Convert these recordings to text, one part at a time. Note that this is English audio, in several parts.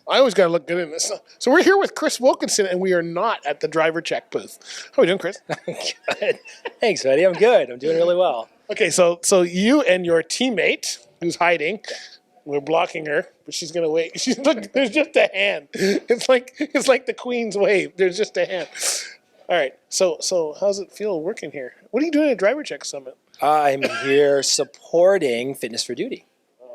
I always got to look good in this. So we're here with Chris Wilkinson, and we are not at the DriverCheck booth. How are we doing, Chris? Good. Thanks, buddy. I'm good. I'm doing really well. Okay, so you and your teammate, who's hiding, we're blocking her, but she's gonna wait. Look, there's just a hand. It's like the Queen's wave. There's just a hand. All right. So how's it feel working here? What are you doing at DriverCheck Summit? I'm here supporting Fitness for Duty.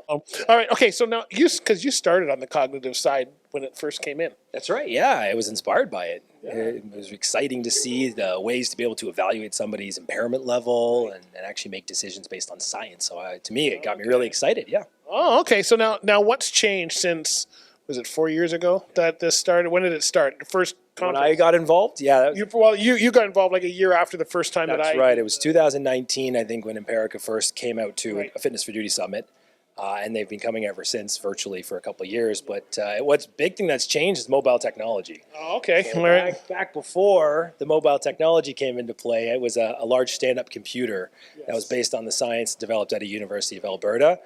All right. Okay. So now because you started on the cognitive side when it first came in. That's right. Yeah, I was inspired by it. Yeah. It was exciting to see the ways to be able to evaluate somebody's impairment level and actually make decisions based on science. So to me, it got me really excited. Yeah. Oh, okay. So now what's changed since, was it 4 years ago that this started? When did it start? The first conference? When I got involved, yeah. You got involved like a year after the first time That's right. It was 2019, I think, when Impirica first came out to a Fitness for Duty Summit. And they've been coming ever since virtually for a couple of years. But what's big thing that's changed is mobile technology. Oh, okay. So back before the mobile technology came into play, it was a large stand-up computer that was based on the science developed at a University of Alberta.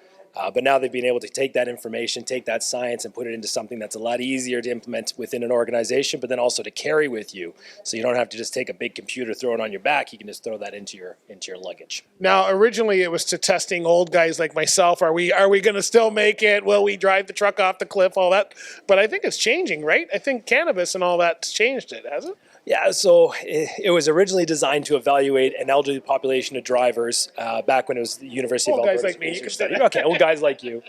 But now they've been able to take that information, take that science, and put it into something that's a lot easier to implement within an organization, but then also to carry with you. So you don't have to just take a big computer, throw it on your back. You can just throw that into your luggage. Now, originally it was to testing old guys like myself. Are we going to still make it? Will we drive the truck off the cliff? All that. But I think it's changing, right? I think cannabis and all that's changed it, hasn't it? Yeah, so it was originally designed to evaluate an elderly population of drivers back when it was the University of Alberta. Old guys like me, you can say that. Okay, old guys like you.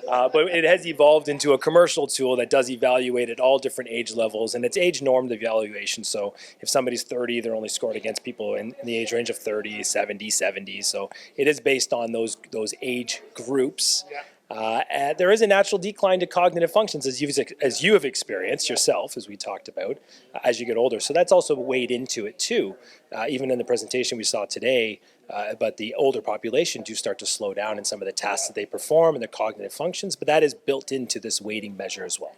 But it has evolved into a commercial tool that does evaluate at all different age levels, and it's age normed evaluation. So if somebody's 30, they're only scored against people in the age range of 30, 70, 70. So it is based on those age groups. Yeah. There is a natural decline to cognitive functions as you have experienced yourself, as we talked about, as you get older. So that's also weighed into it too. Even in the presentation we saw today, but the older population do start to slow down in some of the tasks that they perform and their cognitive functions, but that is built into this weighting measure as well.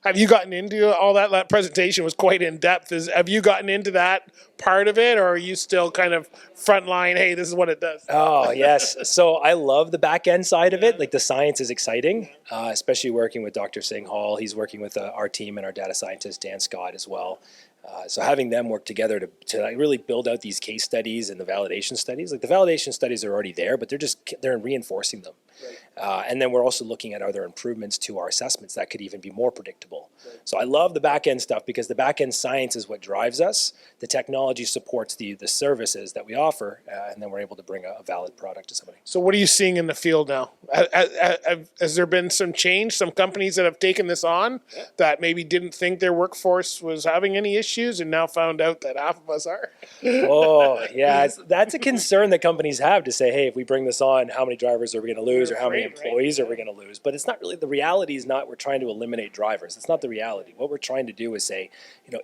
Have you gotten into all that? That presentation was quite in depth. Have you gotten into that part of it, or are you still kind of frontline, hey, this is what it does? Oh, yes. So I love the back end side of it. Like the science is exciting, especially working with Dr. Singh Hall. He's working with our team and our data scientist, Dan Scott, as well. So having them work together to really build out these case studies and the validation studies. Like the validation studies are already there, but they're reinforcing them. Right. And then we're also looking at other improvements to our assessments that could even be more predictable. Right. So I love the back end stuff because the back end science is what drives us. The technology supports the services that we offer, and then we're able to bring a valid product to somebody. So what are you seeing in the field now? Has there been some change? Some companies that have taken this on that maybe didn't think their workforce was having any issues and now found out that half of us are? Oh, yeah. That's a concern that companies have to say, hey, if we bring this on, how many drivers are we going to lose or how many employees are we going to lose? But it's not really, the reality is not we're trying to eliminate drivers. It's not the reality. What we're trying to do is say,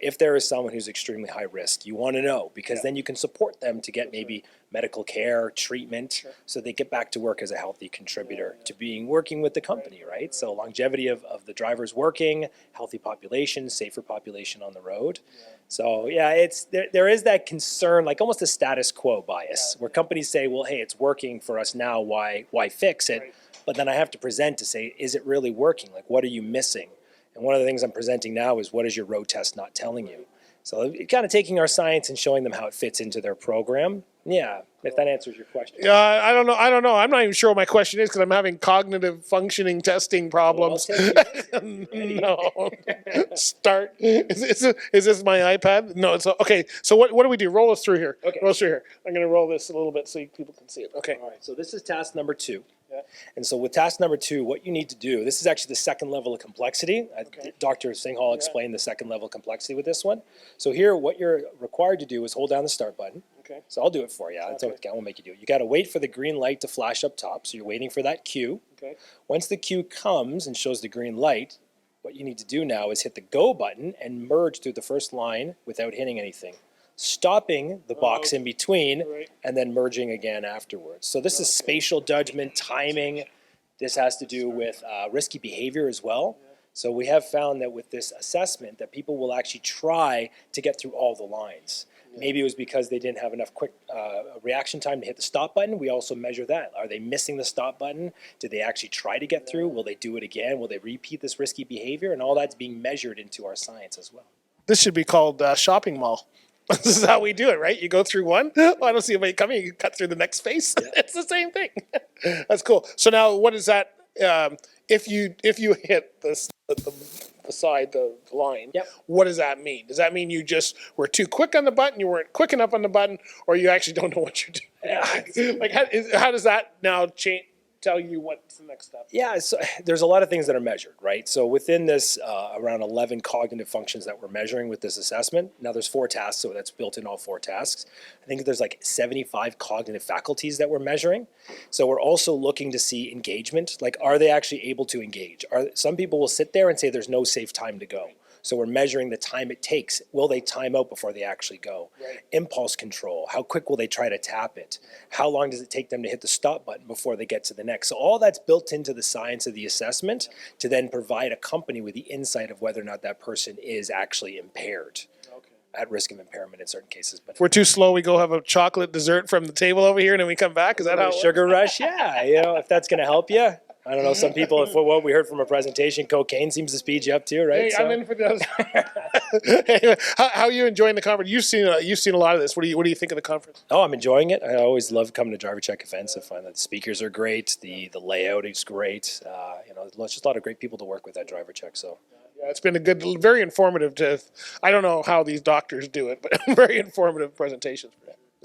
if there is someone who's extremely high risk, you want to know because then you can support them to get maybe medical care, treatment, so they get back to work as a healthy contributor to working with the company, right? So longevity of the drivers working, healthy population, safer population on the road. So yeah, there is that concern, like almost a status quo bias, where companies say, well, hey, it's working for us now, why fix it? But then I have to present to say, is it really working? Like, what are you missing? And one of the things I'm presenting now is, what is your road test not telling you? So kind of taking our science and showing them how it fits into their program. Yeah, if that answers your question. Yeah, I don't know. I'm not even sure what my question is because I'm having cognitive functioning testing problems. No. Start. Is this my iPad? No, it's okay. So what do we do? Roll us through here. Okay. Roll us through here. I'm going to roll this a little bit so people can see it. Okay. All right. So this is task number 2. Yeah. And so with task number 2, what you need to do, this is actually the second level of complexity. Dr. Singh Hall explained the second level of complexity with this one. So here, what you're required to do is hold down the start button. Okay. So I'll do it for you. I won't make you do it. You got to wait for the green light to flash up top. So you're waiting for that cue. Okay. Once the cue comes and shows the green light, what you need to do now is hit the go button and merge through the first line without hitting anything, stopping the box in between and then merging again afterwards. So this is spatial judgment, timing. This has to do with risky behavior as well. So we have found that with this assessment that people will actually try to get through all the lines. Maybe it was because they didn't have enough quick reaction time to hit the stop button. We also measure that. Are they missing the stop button? Did they actually try to get through? Will they do it again? Will they repeat this risky behavior? And all that's being measured into our science as well. This should be called shopping mall. This is how we do it, right? You go through one. Oh, I don't see anybody coming. You cut through the next space. Yeah. It's the same thing. That's cool. So now, what is that? If you hit the side, the line, yep. What does that mean? Does that mean you just were too quick on the button, you weren't quick enough on the button, or you actually don't know what you're doing? Like, how does that now change? Tell you what's the next step? Yeah, so there's a lot of things that are measured, right? So within this, around 11 cognitive functions that we're measuring with this assessment. Now there's 4 tasks, so that's built in all 4 tasks. I think there's like 75 cognitive faculties that we're measuring. So we're also looking to see engagement. Like, are they actually able to engage? Some people will sit there and say there's no safe time to go. So we're measuring the time it takes. Will they time out before they actually go? Right. Impulse control. How quick will they try to tap it? How long does it take them to hit the stop button before they get to the next? So all that's built into the science of the assessment to then provide a company with the insight of whether or not that person is actually impaired. At risk of impairment in certain cases. But if we're too slow, we go have a chocolate dessert from the table over here and then we come back. Is that how it sugar rush? Yeah, if that's going to help you. I don't know, some people, if what we heard from a presentation, cocaine seems to speed you up too, right? Hey, so. I'm in for those. How are you enjoying the conference? You've seen a lot of this. What do you think of the conference? Oh, I'm enjoying it. I always love coming to DriverCheck events. I find that the speakers are great. The layout is great. There's just a lot of great people to work with at DriverCheck. So. Yeah, it's been a good, very informative. I don't know how these doctors do it, but very informative presentations.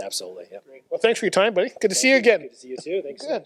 Absolutely. Yeah. Great. Well, thanks for your time, buddy. Good to see you again. Good to see you too. Thanks. Good.